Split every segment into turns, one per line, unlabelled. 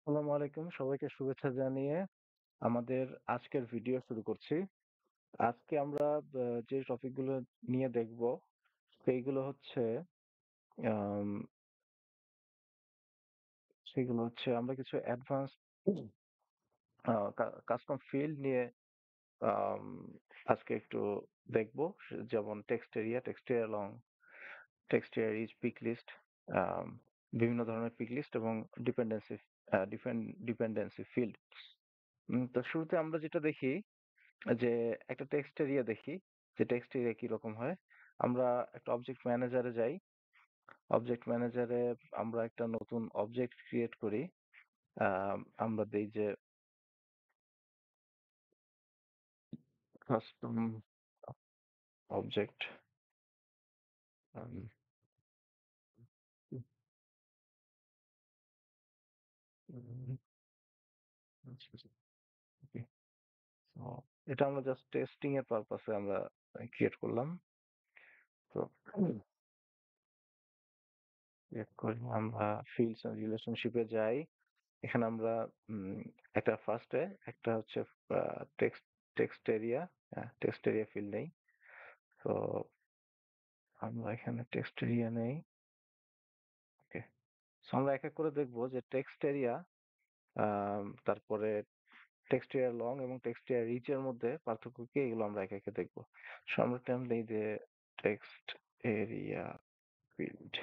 আসসালামু আলাইকুম। সবাইকে শুভেচ্ছা জানিয়ে আমাদের আজকের ভিডিও শুরু করছি। আজকে আমরা যে টপিকগুলো নিয়ে দেখব সেইগুলো হচ্ছে আম সেগুলো হচ্ছে আমরা কিছু অ্যাডভান্স কাস্টম ফিল্ড নিয়ে আম আজকে একটু দেখব। যেমন text area long, text area rich, pick list, um বিভিন্ন ধরনের পিক লিস্ট এবং dependency uh depend dependency field. তো শুরুতে আমরা যেটা দেখি যে একটা টেক্সট এরিয়া দেখি যে টেক্সট এরিয়া কিরকম হয়। আমরা একটা অবজেক্ট ম্যানেজারে যাই। অবজেক্ট ম্যানেজারে আমরা একটা নতুন অবজেক্ট ক্রিয়েট করি। আমরা দেই যে কাস্টম অবজেক্ট আম ওকে। সো এটা আমরা জাস্ট টেস্টিং এর পারপাসে আমরা ক্রিয়েট করলাম। তো ক্রিয়েট করে আমরা ফিল্ডস এন্ড রিলেশনশিপ এ যাই। এখানে আমরা উম একটা ফার্স্টে একটা হচ্ছে uh text text area text area field নেই। তো আমরা এখানে টেক্সট এরিয়া নেই। ওকে। সো আমরা এক এক করে দেখব যে টেক্সট এরিয়া তারপরে টেক্সট এরিয়া লং এবং টেক্সট এরিয়া রিচ এর মধ্যে পার্থক্য কি এগুলো আমরা একে একে দেখব। সো আমরা টার্ম নেই যে টেক্সট এরিয়া ফিল্ড।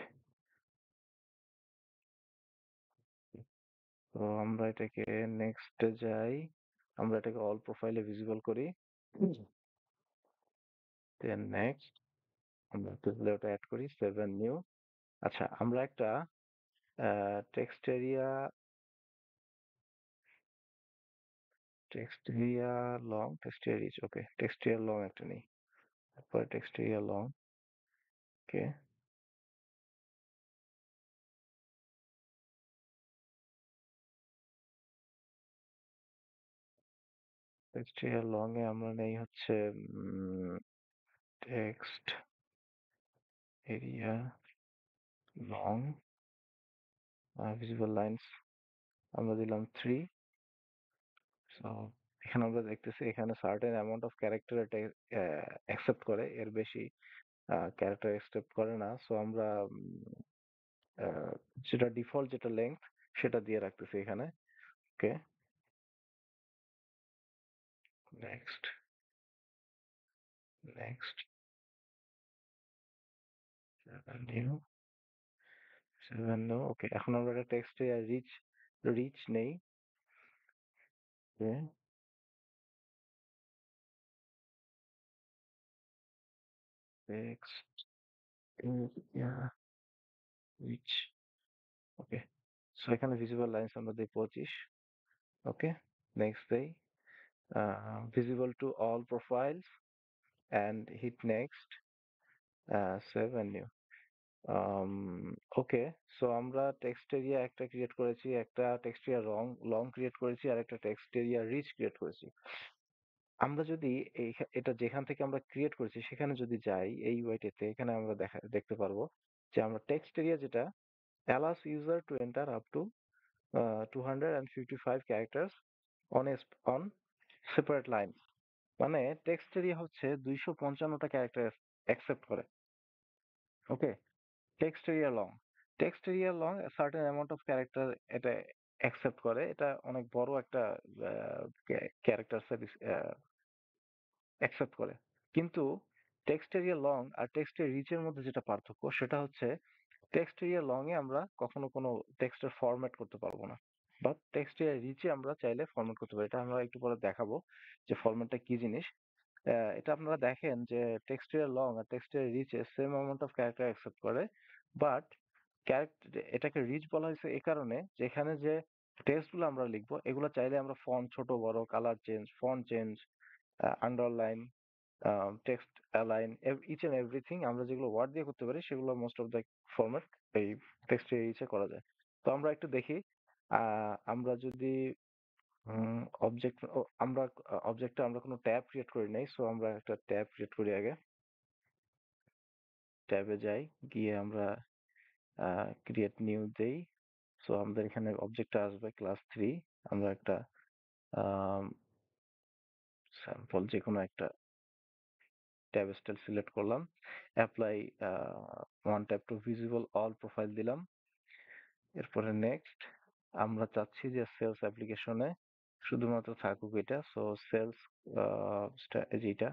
তো আমরা এটাকে নেক্সট এ যাই। আমরা এটাকে অল প্রোফাইলে ভিজিবল করি। দেন নেক্সট আমরা ওটা এড করি, সেভ এন্ড নিউ। আচ্ছা আমরা একটা text area text area long, text area rich. Okay, text area long একটা নেই। তারপরে text area long. Okay, text area long এ আমরা নেই হচ্ছে text area long visible lines আমরা দিলাম 3। সো এখানে আমরা দেখতেছি এখানে সার্টেন অ্যামাউন্ট অফ ক্যারেক্টার এটা অ্যাকসেপ্ট করে, এর বেশি ক্যারেক্টার অ্যাকসেপ্ট করে না। সো আমরা যেটা ডিফল্ট যেটা লেংথ সেটা দিয়ে রাখতেছি এখানে। Okay, next next new 7 no. Okay, এখন আমরা একটা টেক্সট এরিয়া রিচ রিচ নেই। Okay, text area rich. Okay, so এখানে ভিজিবল লাইন্স আমরা দিই 25। ওকে, নেক্সট দেই visible to all profiles and hit next, save and new. Um okay, so আমরা text area একটা ক্রিয়েট করেছি, একটা টেক্সট এরিয়া লং ক্রিয়েট করেছি আর একটা টেক্সট এরিয়া রিচ ক্রিয়েট করেছি। আমরা যদি এটা যেখান থেকে আমরা ক্রিয়েট করেছি সেখানে যদি যাই এই ওয়েটিতে, এখানে আমরা দেখতে পারবো যে আমরা টেক্সট এরিয়া যেটা allows user to enter up to 255 characters on on separate lines। মানে টেক্সট এরিয়া হচ্ছে 255টা ক্যারেক্টার অ্যাকসেপ্ট করে। Okay, text area long, text area long certain amount of character এটা অ্যাকসেপ্ট করে। এটা অনেক বড় একটা ক্যারেক্টার অ্যাকসেপ্ট করে। কিন্তু টেক্সট এরিয়া লং আর টেক্সট এর রিচ এর মধ্যে যেটা পার্থক্য সেটা হচ্ছে টেক্সট এরিয়া লং এ আমরা কখনো কোনো টেক্সটের ফরম্যাট করতে পারবো না, বাট টেক্সট এরিয়া রিচে আমরা চাইলে ফরম্যাট করতে পারি। এটা আমরা একটু পরে দেখাবো যে ফরম্যাটটা কি জিনিস। এটা আপনারা দেখেন যে টেক্সট এরিয়া লং আর টেক্সট এরিয়া রিচে same amount of character accept করে, বাট এটাকে রিচ বলা হয়েছে এই কারণে যে এখানে যে টেক্সট গুলো আমরা লিখবো এগুলো চাইলে আমরা ফন্ট ছোট বড়, colour change, font change, underline, text align, each and everything আমরা যেগুলো ওয়ার্ড দিয়ে করতে পারি সেগুলো মোস্ট অফ দ্য ফরম্যাট এই টেক্সট এরিয়া করা যায়। তো আমরা একটু দেখি আমরা যদি অবজেক্ট আমরা অবজেক্টে আমরা কোনো ট্যাব ক্রিয়েট করি নাই। সো আমরা একটা ট্যাব ক্রিয়েট করি আগে। ট্যাবে যাই, গিয়ে আমরা ক্রিয়েট নিউ দেই। সো আমাদের এখানে অবজেক্টটা আসবে ক্লাস 3। আমরা একটা স্যাম্পল যেকোনো একটা ট্যাব স্টাইল সিলেক্ট করলাম। Apply one tab to visible all profile দিলাম। এরপরে নেক্সট। আমরা চাচ্ছি যে সেলস অ্যাপ্লিকেশনে শুধুমাত্র থাকুক এটা। সো সেলস যেটা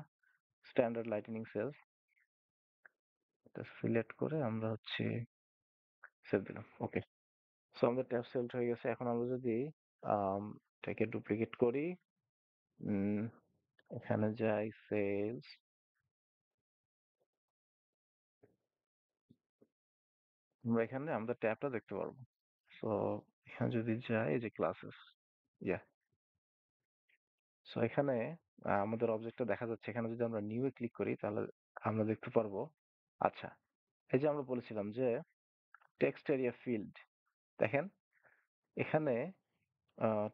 স্ট্যান্ডার্ড লাইটনিং সেলস, এটা সিলেক্ট করে আমরা হচ্ছে সেভ দিলাম। ওকে। সো আমাদের ট্যাব সিলেক্ট হয়ে গেছে। এখন আমরা যদি এটাকে ডুপ্লিকেট করি, উম, এখানে যাই সেলস, আমরা এখানে আমাদের ট্যাবটা দেখতে পারবো। সো এখানে যদি যাই, এই যে ক্লাসেস, ইয়া। সো এখানে আমাদের অবজেক্টটা দেখা যাচ্ছে। এখানে যদি আমরা নিউ এ ক্লিক করি তাহলে আমরা দেখতে পারবো। আচ্ছা, এই যে আমরা বলেছিলাম যে টেক্সট এরিয়া ফিল্ড, দেখেন এখানে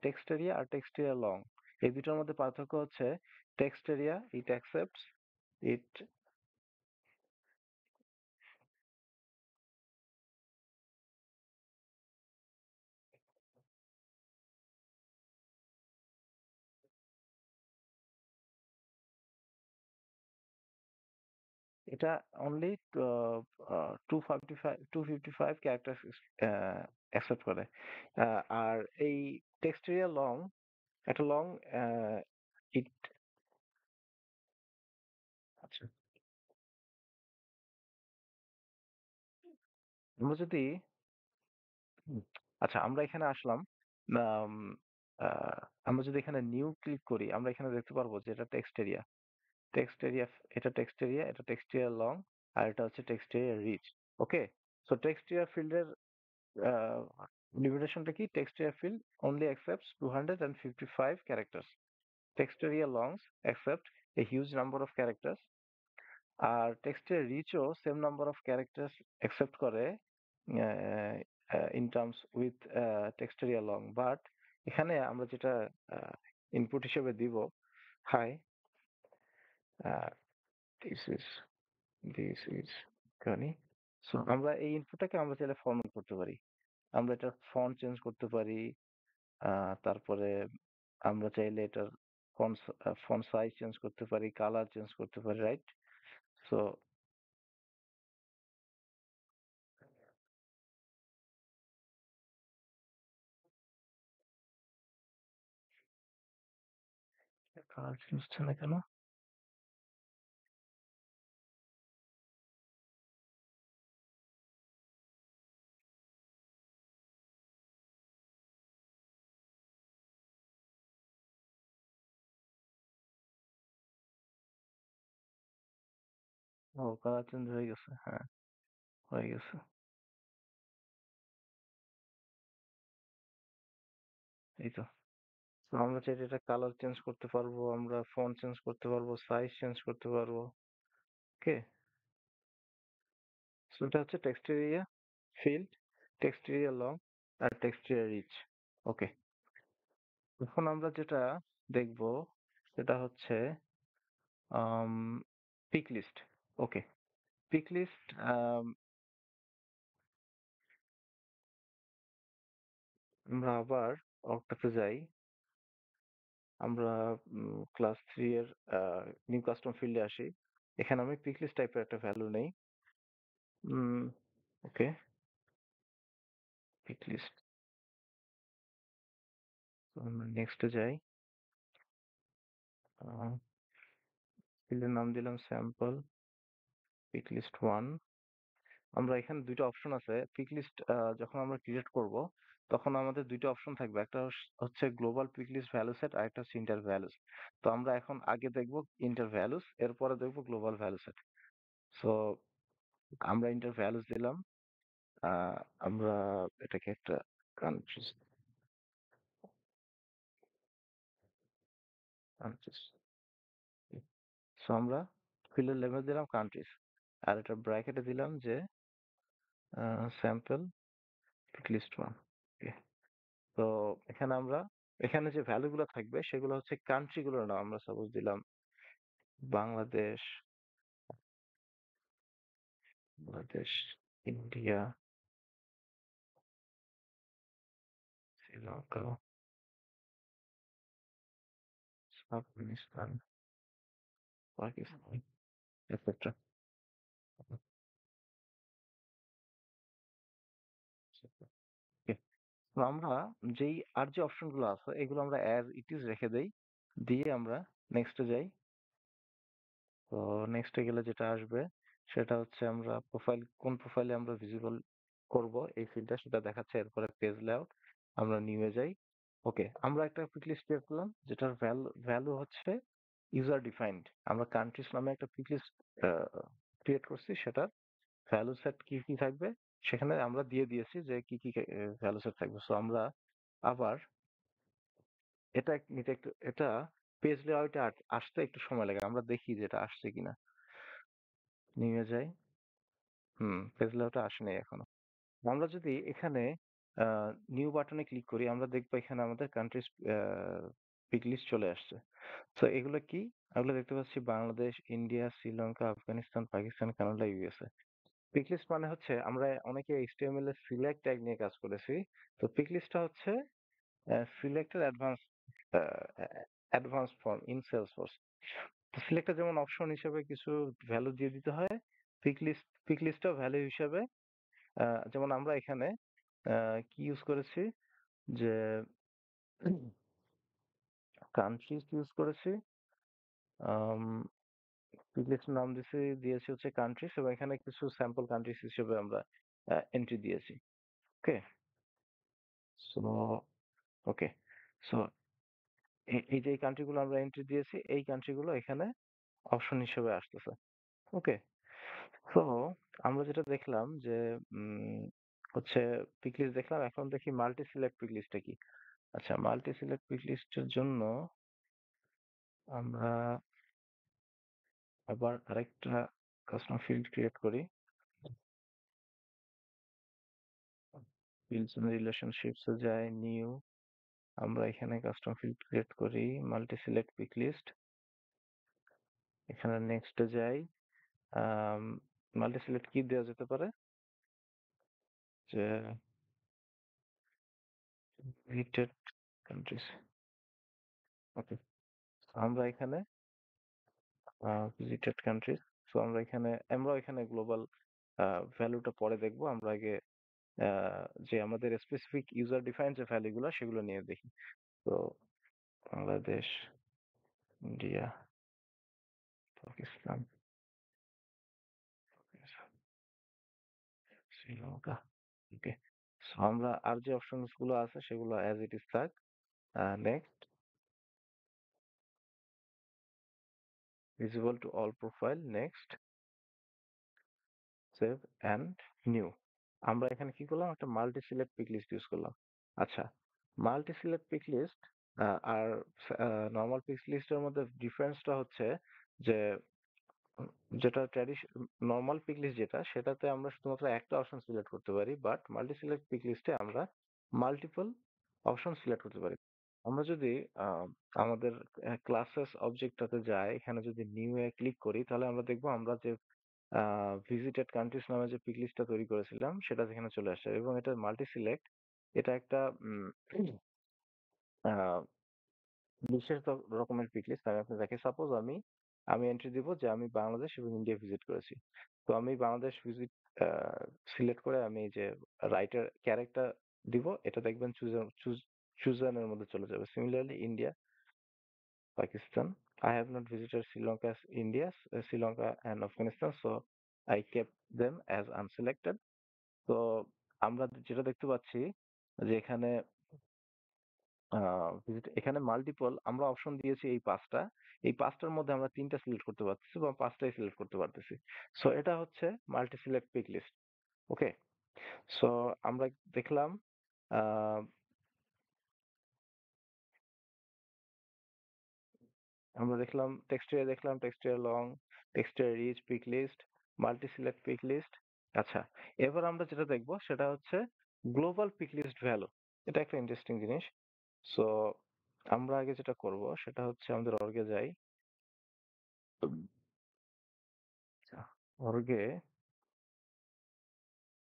টেক্সট এরিয়া আর টেক্সট এরিয়া লং, এই দুটোর মধ্যে পার্থক্য হচ্ছে টেক্সট এরিয়া ইট অ্যাকসেপ্টস ইট। এটা অনলি 255 ক্যারেক্টার অ্যাকসেপ্ট করে। আর এই টেক্সট এরিয়া লং, একটা লং ইট। আচ্ছা, আমরা যদি হুম, আচ্ছা আমরা এখানে আসলাম। আম, আমরা যদি এখানে নিউ ক্লিক করি, আমরা এখানে দেখতে পারবো যে এটা টেক্সট এরিয়া। টেক্সট এরিয়া, এটা টেক্সট এরিয়া, এটা টেক্সট এরিয়া লং, আর এটা হচ্ছে text area rich. Okay. So text area ফিল্ডের লিমিটেশনটা কি? Text area field only accepts 255 characters. Text area longs accept a huge number of characters. আর টেক্সটের রিচও same number of characters accept করে in terms with text area long. But এখানে আমরা যেটা input হিসেবে দিব, hi this is this is কানি। সো আমরা এই ইনপুটটাকে আমরা চাইলে ফরম্যাট করতে পারি। আমরা এটা ফন্ট চেঞ্জ করতে পারি। তারপরে আমরা চাইলে এটার ফন্ট ফন্ট সাইজ চেঞ্জ করতে পারি, কালার চেঞ্জ করতে পারি, রাইট? সো কালার চেঞ্জ হচ্ছে না কেন? ও, কালার চেঞ্জ হয়ে গেছে, হ্যাঁ, হয়ে গেছে। এই তো। তো আমরা চাইলে এটা কালার চেঞ্জ করতে পারবো, আমরা ফন্ট চেঞ্জ করতে পারবো, সাইজ চেঞ্জ করতে পারবো। ওকে। সো এটা হচ্ছে text area field, text area long, আর টেক্সট এরিয়া রিচ। ওকে। এখন আমরা যেটা দেখবো সেটা হচ্ছে pick list. Okay. Pick list, আমরা আবার অর্কটাতে যাই। আমরা ক্লাস 3 এর নিউ কাস্টম ফিল্ডে আসি। এখানে আমি পিক লিস্ট টাইপের একটা ভ্যালু নেই। ওকে। পিক লিস্ট, আমরা নেক্সটে যাই। ফিল্ডের নাম দিলাম স্যাম্পল পিক লিস্ট 1। আমরা এখানে দুইটা অপশন আছে। পিক লিস্ট যখন আমরা ক্রিয়েট করব তখন আমাদের দুইটা অপশন থাকবে। একটা হচ্ছে global pick list value set, আর একটা হচ্ছে ইন্টার ভ্যালুস। তো আমরা এখন আগে দেখব ইন্টার ভ্যালুস, এরপরে দেখব গ্লোবাল ভ্যালু সেট। সো আমরা ইন্টার ভ্যালুস দিলাম। আহ, আমরা এটাকে একটা কান্ট্রিজ, কান্ট্রিজ। সো আমরা ফিল্ডের লেভেল দিলাম কান্ট্রিজ, আর এটা ব্র্যাকেটে দিলাম যে স্যাম্পল পিক লিস্ট 1। তো এখানে আমরা, এখানে যে ভ্যালু গুলো থাকবে সেগুলো হচ্ছে কান্ট্রি গুলোর নাম। আমরা সাপোজ দিলাম বাংলাদেশ, বাংলাদেশ, ইন্ডিয়া, শ্রীলঙ্কা, আফগানিস্তান, পাকিস্তান, এটসেট্রা। ওকে, তো আমরা যেই আর যে অপশন গুলো আছে এগুলো আমরা অ্যাজ ইট ইজ রেখে দেই, দিয়ে আমরা নেক্সটে যাই। তো নেক্সটে গেলে যেটা আসবে সেটা হচ্ছে আমরা প্রোফাইল, কোন প্রোফাইলে আমরা ভিজিবল করব এই ফিল্ডটা সেটা দেখাচ্ছে। এরপরে পেজ লেআউট, আমরা নিয়ে যাই। ওকে, আমরা একটা পিক লিস্ট ক্রিয়েট করলাম যেটার ভ্যালু হচ্ছে ইউজার ডিফাইন্ড। আমরা কান্ট্রিজ নামে একটা পিক লিস্ট ক্রিয়েট করছি, সেটার ভ্যালু সেট কি কি থাকবে সেখানে আমরা দিয়ে দিয়েছি যে কি কি ভ্যালু সেট থাকবে। সো আমরা আবার এটা নিতে একটু, এটা পেজ লেআউটে আসতে একটু সময় লাগে, আমরা দেখি যে এটা আসছে কিনা। নিয়ে যাই। পেজ লেআউটে আসেনি এখনো। আমরা যদি এখানে নিউ বাটনে ক্লিক করি আমরা দেখবো এখানে আমাদের কান্ট্রিজ পিক লিস্ট চলে আসছে। তো এগুলো কি? এগুলো দেখতে পাচ্ছি Bangladesh, India, Sri Lanka, Afghanistan, Pakistan, Canada, USA. Pick list মানে হচ্ছে আমরা অনেকে এইচটিএমএল এর সিলেক্ট ট্যাগ নিয়ে কাজ করেছি। তো পিক লিস্টটা হচ্ছে selected advance form in Salesforce. তো সিলেক্টর যেমন অপশন হিসেবে কিছু ভ্যালু দিয়ে দিতে হয়, পিক লিস্টটাও ভ্যালু হিসেবে যেমন আমরা এখানে কি ইউজ করেছি যে কান্ট্রিজ ইউজ করেছি, পিক লিস্টের নাম দিয়েছি হচ্ছে কান্ট্রিজ, এবং এখানে কিছু স্যাম্পল কান্ট্রিজ হিসেবে আমরা এন্ট্রি দিয়েছি। ওকে, সো ওকে, সো এই যে এই কান্ট্রিগুলো আমরা এন্ট্রি দিয়েছি এই কান্ট্রিগুলো এখানে অপশন হিসেবে আসতেছে। ওকে, তো আমরা যেটা দেখলাম যে হচ্ছে পিক লিস্ট দেখলাম, এখন দেখি মাল্টি সিলেক্ট পিক লিস্টটা কি। আচ্ছা, মাল্টি সিলেক্ট পিক লিস্টের জন্য আমরা আবার আরেকটা কাস্টম ফিল্ড ক্রিয়েট করি। ফিল্ডস এন্ড রিলেশনশিপস এ যাই, নিউ, আমরা এখানে কাস্টম ফিল্ড ক্রিয়েট করি মাল্টি সিলেক্ট পিক লিস্ট। এখানে নেক্সট এ যাই। মাল্টি সিলেক্ট কি দেওয়া যেতে পারে যে ভিজিটেড কান্ট্রিজ। ওকে, আমরা এখানে ভিজিটেড কান্ট্রিজ, সো আমরা এখানে গ্লোবাল ভ্যালুটা পরে দেখবো। আমরা আগে যে আমাদের স্পেসিফিক ইউজার ডিফাইন যে ভ্যালু গুলো সেগুলো নিয়ে দেখি। তো Bangladesh, India, Pakistan, Sri Lanka. Okay, so আমরা আর যে অপশনস গুলো আছে সেগুলো অ্যাজ ইট ইজ থাক। Next, visible to all profile, next, save and new. আমরা এখানে কি করলাম, একটা multi select pick list use করলাম। আচ্ছা, মাল্টি সিলেক্ট পিক লিস্ট আর নর্মাল পিক লিস্টের মধ্যে ডিফারেন্সটা হচ্ছে যে উম, যেটা নর্মাল পিক লিস্ট যেটা সেটাতে আমরা শুধুমাত্র একটা অপশন সিলেক্ট করতে পারি, বাট মাল্টি সিলেক্ট পিক লিস্টে আমরা মাল্টিপল অপশন সিলেক্ট করতে পারি। আমরা যদি আহ, আমাদের ক্লাসেস অবজেক্টটাতে যাই, এখানে যদি নিউ এ ক্লিক করি তাহলে আমরা দেখবো আমরা যে ভিজিটেড কান্ট্রিজ নামে যে পিক লিস্টটা তৈরি করেছিলাম সেটা এখানে চলে আসছে, এবং এটা মাল্টি সিলেক্ট। এটা একটা আহ, বিশেষ রকমের পিক লিস্ট। আমি আপনাকে দেখি, সাপোজ আমি আমি এন্ট্রি দিব যে আমি বাংলাদেশ এবং ইন্ডিয়া ভিজিট করেছি। তো আমি বাংলাদেশ ভিজিট সিলেক্ট করে আমি এই যে রাইটার ক্যারেক্টার দিব, এটা দেখবেন চুজানের মধ্যে চলে যাবে। Similarly India, Pakistan, I have not visited Sri Lanka, India, Sri Lanka and Afghanistan, so I kept them as unselected. তো আমরা যেটা দেখতে পাচ্ছি যে এখানে এখানে মাল্টিপল আমরা অপশন দিয়েছি এই পাঁচটার মধ্যে আমরা তিনটা সিলেক্ট করতে পারতেছি বা পাঁচটাই সিলেক্ট করতে পারতেছি। সো এটা হচ্ছে multi select pick list. Okay, so আমরা দেখলাম আহ, আমরা দেখলাম টেক্সটের, লং, টেক্সটের rich, pick list, multi select pick list. আচ্ছা, এবার আমরা যেটা দেখবো সেটা হচ্ছে গ্লোবাল পিক লিস্ট ভ্যালু। এটা একটা ইন্টারেস্টিং জিনিস। সো আমরা আগে যেটা করব সেটা হচ্ছে আমাদের অর্গে যাই। আচ্ছা, অর্গে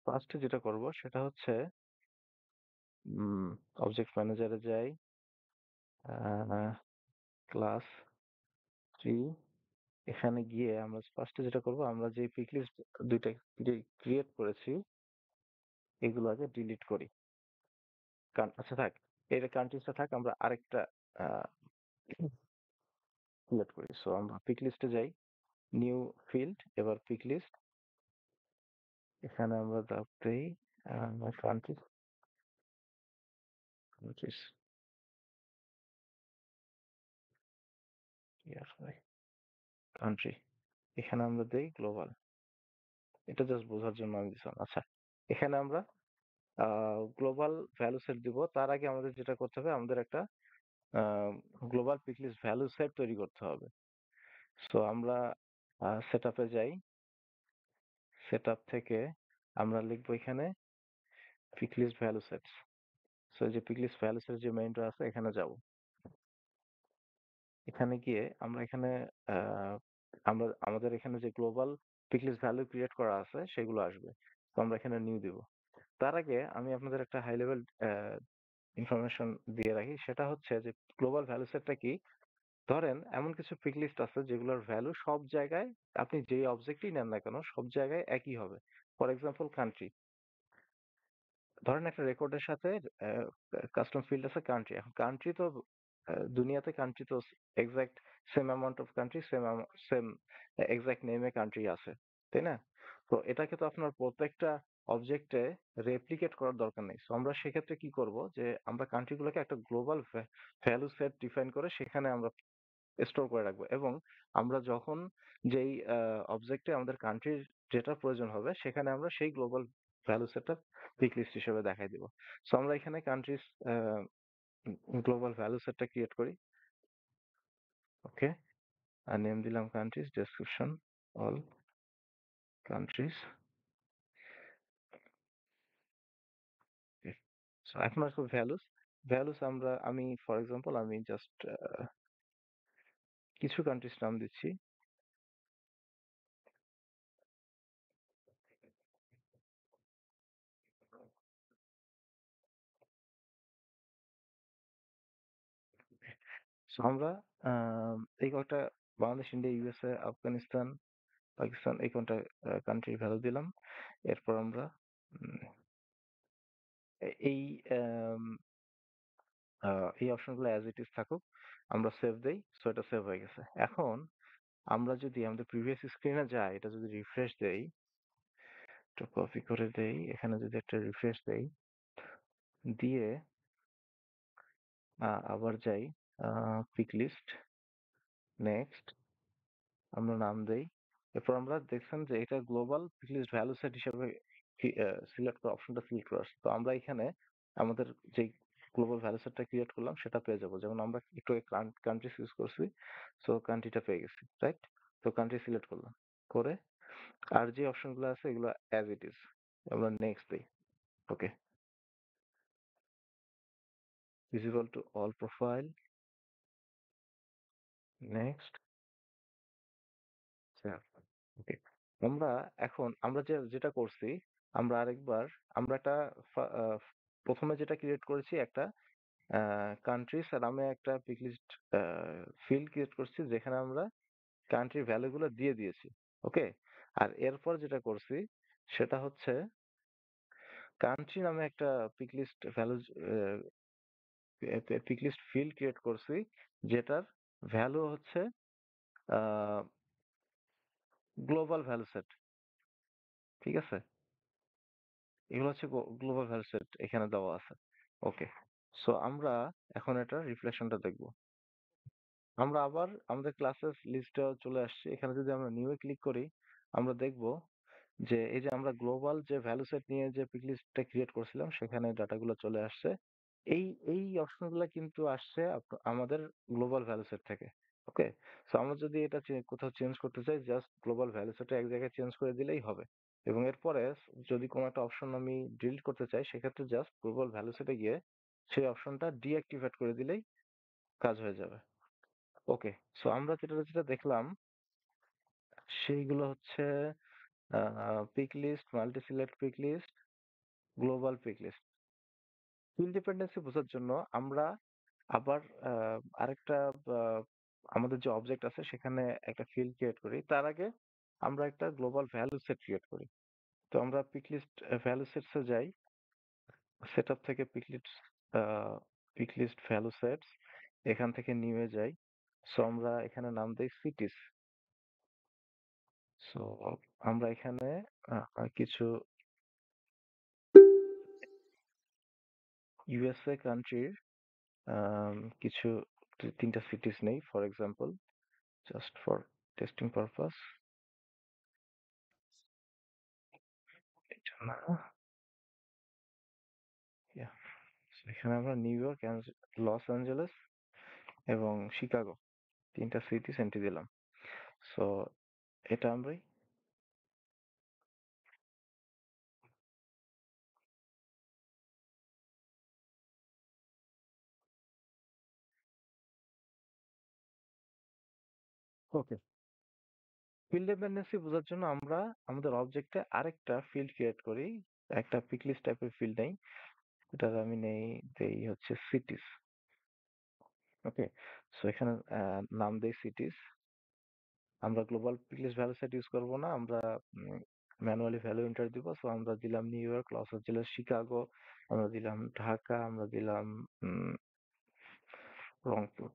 ফার্স্টে যেটা করব সেটা হচ্ছে অবজেক্ট ম্যানেজারে যাই, ক্লাস 3। এখানে গিয়ে আমরা ফার্স্টে যেটা করব, আমরা যে পিক লিস্ট দুইটা ক্রিয়েট করেছি এগুলো আগে ডিলিট করি। আচ্ছা থাক, এর কান্ট্রিজটা থাক, আমরা আরেকটা সিলেক্ট করি। সো আমরা পিক লিস্টে যাই, নিউ ফিল্ড, এবার পিক লিস্ট। এখানে আমরা দেই কান্ট্রিজ, কান্ট্রিজ কান্ট্রি, এখানে আমরা দেই গ্লোবাল। এটা জাস্ট বোঝার জন্য আমি দিলাম। আচ্ছা, এখানে আমরা গ্লোবাল ভ্যালু সেট দিব। তার আগে আমাদের যেটা করতে হবে, আমাদের একটা global pick list value set তৈরি করতে হবে। সো আমরা সেট আপে যাই, সেট আপ থেকে আমরা লিখবো এখানে pick list value sets. So এই যে পিক লিস্ট ভ্যালু সেট যে মেইনটা আছে, এখানে যাব। এখানে গিয়ে আমরা এখানে আহ, আমরা আমাদের এখানে যে global pick list value create করা আছে সেগুলো আসবে। তো আমরা এখানে নিউ দিব। তার আগে আমি আপনাদের একটা হাই লেভেল ইনফরমেশন দিয়ে রাখি, সেটা হচ্ছে যে গ্লোবাল ভ্যালু সেটটা কি। ধরেন এমন কিছু পিক লিস্ট আছে যেগুলোর ভ্যালু সব জায়গায়, আপনি যেই অবজেক্টই নেন না কেন, সব জায়গায় একই হবে। ফর এক্সাম্পল কান্ট্রি, ধরেন একটা রেকর্ডের সাথে কাস্টম ফিল্ড আছে কান্ট্রি। এখন কান্ট্রি তো দুনিয়াতে কান্ট্রি তো exact same amount of country, same exact নেমে কান্ট্রি আছে, তাই না? তো এটাকে তো আপনার প্রত্যেকটা অবজেক্টে রেপ্লিকেট করার দরকার নেই। সো আমরা সেক্ষেত্রে কি করব, যে আমরা কান্ট্রিগুলোকে একটা গ্লোবাল ভ্যালু সেট ডিফাইন করে সেখানে আমরা স্টোর করে রাখবো, এবং আমরা যখন যেই অবজেক্টে আমাদের কান্ট্রির যেটা প্রয়োজন হবে সেখানে আমরা সেই গ্লোবাল ভ্যালু সেটটা পিক লিস্ট হিসেবে দেখাই দিব। সো আমরা এখানে কান্ট্রিজ গ্লোবাল ভ্যালু সেটটা ক্রিয়েট করি। ওকে, আর নেম দিলাম countries, description all countries. So এখন আসবো ভ্যালুস। ভ্যালুস আমি ফর এক্সাম্পল আমি জাস্ট কিছু কান্ট্রিজ নাম দিচ্ছি। সো আমরা এই কয়েকটা, বাংলাদেশ, ইন্ডিয়া, ইউএসএ, আফগানিস্তান, পাকিস্তান, এই কোনটা কান্ট্রির ভ্যালু দিলাম। এরপর আমরা উম, এই এই অপশনগুলো অ্যাজ ইট ইজ থাকুক, আমরা সেভ দেই। সো এটা সেভ হয়ে গেছে। এখন আমরা যদি আমাদের প্রিভিয়াস স্ক্রিনে যাই, এটা যদি রিফ্রেশ দেই, একটু কপি করে দেই, এখানে যদি একটা রিফ্রেশ দেই, দিয়ে আবার যাই পিক লিস্ট, নেক্সট আমরা নাম দেই। এরপর আমরা দেখছেন যে এটা global pick list value set হিসেবে সিলেক্ট করা, অপশনটা সিলেক্ট করা আছে। তো আমরা এখানে আমাদের যে গ্লোবাল ভ্যালু সেটটা ক্রিয়েট করলাম সেটা পেয়ে যাবো। যেমন আমরা একটু কান্ট্রি চুজ করছি, সো কান্ট্রিটা পেয়ে গেছি, রাইট? তো কান্ট্রি সিলেক্ট করলাম করে, আর যে অপশনগুলো আছে এগুলো অ্যাজ ইট ইজ, আমরা নেক্সট দিই। Okay, visible to all profile, next. Okay, আমরা এখন আমরা যেটা করছি, আমরা আরেকবার আমরা একটা প্রথমে যেটা ক্রিয়েট করেছি, একটা কান্ট্রিজ নামে একটা পিক লিস্ট ফিল্ড ক্রিয়েট করছি যেখানে আমরা কান্ট্রির ভ্যালু গুলো দিয়ে দিয়েছি। ওকে, আর এরপর যেটা করছি সেটা হচ্ছে কান্ট্রি নামে একটা pick list value pick list field create করছি, যেটার ভ্যালু হচ্ছে গ্লোবাল ভ্যালু সেট। ঠিক আছে, এগুলো হচ্ছে গ্লোবাল ভ্যালু সেট এখানে দেওয়া আছে। ওকে, সো আমরা এখন এটা রিফ্লেকশনটা দেখব। আমরা আবার আমাদের ক্লাসেস লিস্টে চলে আসছি। এখানে যদি আমরা নিউ এ ক্লিক করি, আমরা দেখব যে এই যে আমরা গ্লোবাল যে ভ্যালু সেট নিয়ে যে পিক লিস্টটা ক্রিয়েট করছিলাম সেখানে ডাটাগুলো চলে আসছে। এই এই অপশনগুলো কিন্তু আসছে আমাদের গ্লোবাল ভ্যালু সেট থেকে। ওকে, সো আমরা যদি এটা কোথাও চেঞ্জ করতে চাই, জাস্ট গ্লোবাল ভ্যালু সেটটা এক জায়গায় চেঞ্জ করে দিলেই হবে। এবং এরপরে যদি কোনো একটা অপশন আমি ডিলিট করতে চাই, সেক্ষেত্রে জাস্ট গ্লোবাল ভ্যালু সেটে গিয়ে সেই অপশনটা ডিঅ্যাক্টিভেট করে দিলেই কাজ হয়ে যাবে। ওকে, সো আমরা যেটা যেটা দেখলাম সেইগুলো হচ্ছে pick list, multi select pick list, global pick list. Field dependency বোঝার জন্য আমরা আবার আরেকটা আহ, আমাদের যে অবজেক্ট আছে সেখানে একটা ফিল্ড ক্রিয়েট করি। তার আগে আমরা একটা গ্লোবাল ভ্যালু সেট ক্রিয়েট করি। তো আমরা পিকলিস্ট ভ্যালু সেটসে যাই, সেটআপ থেকে পিকলিস্ট ভ্যালু সেটস, এখান থেকে নিয়ে যাই। সো আমরা এখানে নাম দেই সিটিস। সো আমরা এখানে কিছু ইউএসএ কান্ট্রির কিছু তিনটা সিটিস নেই for example, just for testing purpose. এটা না, yeah. So, এখানে আমরা নিউ ইয়র্ক, লস অ্যাঞ্জেলেস এবং শিকাগো তিনটা সিটিস এন্ট্রি দিলাম। সো এটা আমরাই ওকে। ফিল্ড ডিপেন্ডেন্সি বোঝার জন্য আমরা আমাদের অবজেক্টে আরেকটা ফিল্ড ক্রিয়েট করি, একটা পিকলিস্ট টাইপের ফিল্ড নেই, এটা আমি নেই, দেই হচ্ছে সিটিস। ওকে, সো এখানে নাম দেই সিটিস। আমরা গ্লোবাল পিকলিস্ট ভ্যালু সেট ইউজ করবো না, আমরা ম্যানুয়ালি ভ্যালু এন্টার দিব। সো আমরা দিলাম new York, Los Angeles, Chicago, আমরা দিলাম ঢাকা, আমরা দিলাম উম, রংপুর,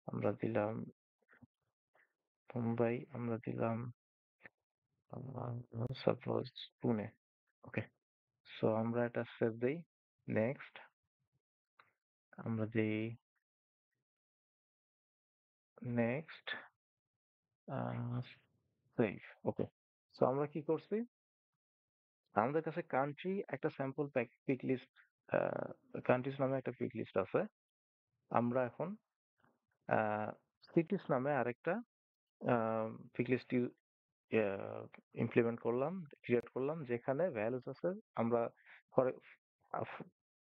আমরা দিলাম মুম্বাই, আমরা দিলাম সাপোজ পুনে। ওকে, সো আমরা এটা সেভ দেই। নেক্সট আমরা দিই নেক্সট সেভ। ওকে, সো আমরা কি করছি, আমাদের কাছে কান্ট্রি একটা স্যাম্পল পিক লিস্ট, কান্ট্রিজ নামে একটা পিক লিস্ট আছে। আমরা এখন সিটিস নামে আরেকটা পিক লিস্ট ইমপ্লিমেন্ট করলাম, ক্রিয়েট করলাম, যেখানে ভ্যালুস আছে। আমরা ফর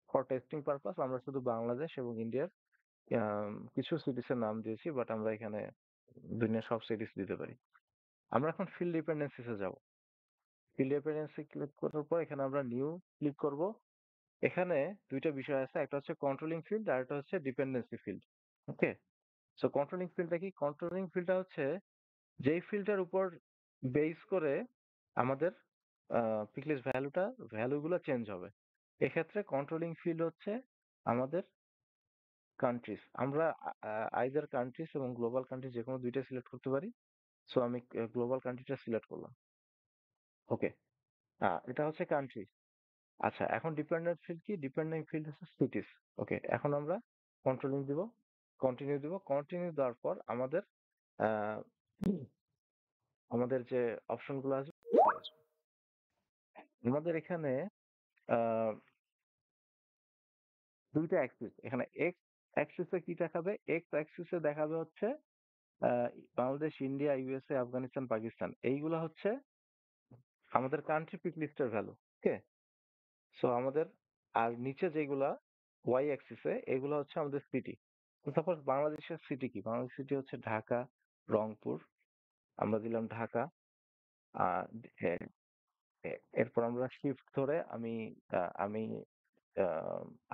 ফর টেস্টিং পারপাস আমরা শুধু বাংলাদেশ এবং ইন্ডিয়ার কিছু সিটিসের নাম দিয়েছি, বাট আমরা এখানে দুনিয়ার সব সিটিস দিতে পারি। আমরা এখন ফিল্ড ডিপেন্ডেন্সিসে যাব। ফিল্ড ডিপেন্ডেন্সি ক্লিক করার পর এখানে আমরা নিউ ক্লিক করব। এখানে দুইটা বিষয় আছে, একটা হচ্ছে কন্ট্রোলিং ফিল্ড আর একটা হচ্ছে ডিপেন্ডেন্সি ফিল্ড। ওকে, সো কন্ট্রোলিং ফিল্ডটা কি? কন্ট্রোলিং ফিল্ডটা হচ্ছে যেই ফিল্ডটার উপর বেস করে আমাদের পিকলিস্ট ভ্যালুগুলো চেঞ্জ হবে। এক্ষেত্রে কন্ট্রোলিং ফিল্ড হচ্ছে আমাদের কান্ট্রিজ। আমরা আইদার কান্ট্রিজ এবং গ্লোবাল কান্ট্রিজ যে কোনো দুইটা সিলেক্ট করতে পারি। সো আমি গ্লোবাল কান্ট্রিটা সিলেক্ট করলাম। ওকে, এটা হচ্ছে কান্ট্রি। আচ্ছা, এখন ডিপেন্ডেন্ট ফিল্ড কি? ডিপেন্ডেন্ট ফিল্ড হচ্ছে সিটিস। ওকে, এখন আমরা কন্ট্রোলিং দিব, কন্টিনিউ দিব। কন্টিনিউ দেওয়ার পর আমাদের আহ, আমাদের যে অপশনগুলো আছে, আমাদের এখানে আহ, দুইটা অ্যাক্সিস। এখানে এক্স অ্যাক্সিসে কি দেখাবে? এক্স অ্যাক্সিসে দেখাবে হচ্ছে আহ, বাংলাদেশ, ইন্ডিয়া, ইউএসএ, আফগানিস্তান, পাকিস্তান, এইগুলা হচ্ছে আমাদের কান্ট্রি পিক লিস্টের ভ্যালু। ওকে, সো আমাদের আর নিচে যেগুলা ওয়াই অ্যাক্সিসে, এগুলো হচ্ছে আমাদের সিটি। সাপোজ বাংলাদেশের সিটি কি? বাংলাদেশ সিটি হচ্ছে ঢাকা, রংপুর, আমরা দিলাম ঢাকা। আহ, এ- এরপর আমরা শিফট ধরে আমি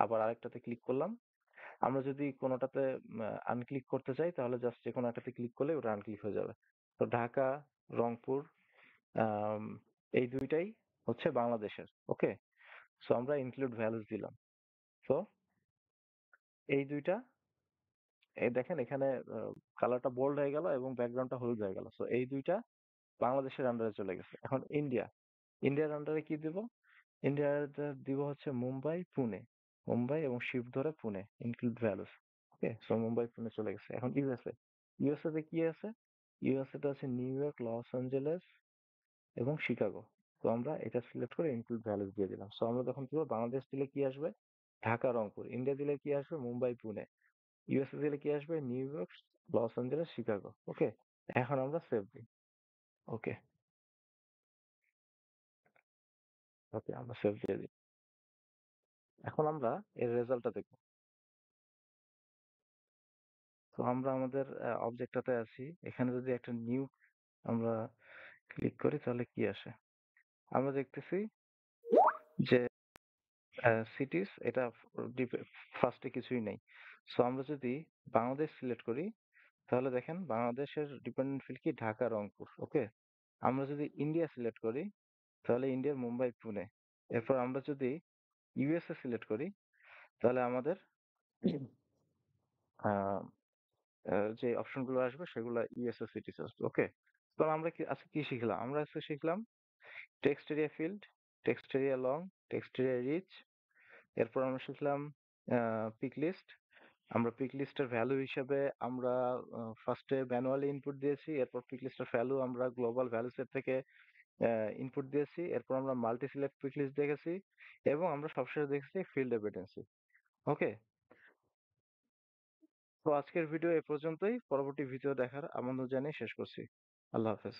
আবার আরেকটাতে ক্লিক করলাম। আমরা যদি কোনোটাতে আনক্লিক করতে চাই তাহলে জাস্ট যে কোনো একটাতে ক্লিক করলে ওটা আনক্লিক হয়ে যাবে। তো ঢাকা, রংপুর, আম, এই দুইটাই হচ্ছে বাংলাদেশের। ওকে, সো আমরা ইনক্লুড ভ্যালুস দিলাম। তো এই দুইটা, এই দেখেন এখানে কালারটা বোল্ড হয়ে গেল এবং ব্যাকগ্রাউন্ডটা হলুদ হয়ে গেল। সো এই দুইটা বাংলাদেশের আন্ডারে চলে গেছে। এখন ইন্ডিয়ার আন্ডারে কি দিব? ইন্ডিয়ার দিব হচ্ছে মুম্বাই, পুনে। মুম্বাই এবং শিফট ধরে পুনে, ইনক্লুড ভ্যালুস। ওকে, সো মুম্বাই, পুনে চলে গেছে। এখন ইউএসএ তে কি আছে? ইউএসএ তে আছে নিউ ইয়র্ক, লস অ্যাঞ্জেলেস এবং শিকাগো। তো আমরা এটা সিলেক্ট করে ইনক্লুড ভ্যালুস দিয়ে দিলাম। সো আমরা যখন দিব বাংলাদেশ দিলে কি আসবে? ঢাকা, রংপুর। ইন্ডিয়া দিলে কি আসবে? মুম্বাই, পুনে। ইউএসএ দিলে কি আসবে? New York, Los Angeles, Chicago. Okay, এখন আমরা সেভ দিই। ওকে, ওকে, আমরা সেভ দিয়ে দিই। এখন আমরা এর রেজাল্টটা দেখব। তো আমরা আমাদের অবজেক্টটাতে আছি। এখানে যদি একটা নিউ আমরা ক্লিক করি তাহলে কি আসে? আমরা দেখতেছি যে সিটিস এটা ফার্স্টে কিছুই নাই। সো আমরা যদি বাংলাদেশ সিলেক্ট করি তাহলে দেখেন বাংলাদেশের ডিপেন্ডেন্ট ফিল্ড কি ঢাকা রংপুর, ওকে। আমরা যদি ইন্ডিয়া সিলেক্ট করি তাহলে ইন্ডিয়ার মুম্বাই পুনে। এরপর আমরা যদি ইউএসএ সিলেক্ট করি তাহলে আমাদের আহ, যে অপশনগুলো আসবে সেগুলো ইউএসএ সিটিস আসবে, ওকে। তো আমরা কি আজকে কি শিখলাম? আমরা আজকে শিখলাম text area field, text area long, text area rich. এরপর আমরা শিখলাম পিক লিস্ট। আমরা পিক লিস্টের ভ্যালু হিসেবে আমরা ফার্স্টে ম্যানুয়ালি ইনপুট দিয়েছি, এরপর পিক লিস্টের ভ্যালু আমরা গ্লোবাল ভ্যালু সেট থেকে ইনপুট দিয়েছি, এরপর আমরা মাল্টি সিলেক্ট পিক লিস্ট দেখেছি এবং আমরা সবশেষে দেখেছি ফিল্ড এভিডেন্সি, ওকে। তো আজকের ভিডিও এ পর্যন্তই। পরবর্তী ভিডিও দেখার আমন্ত্রণ জানিয়ে শেষ করছি। আল্লাহ হাফেজ।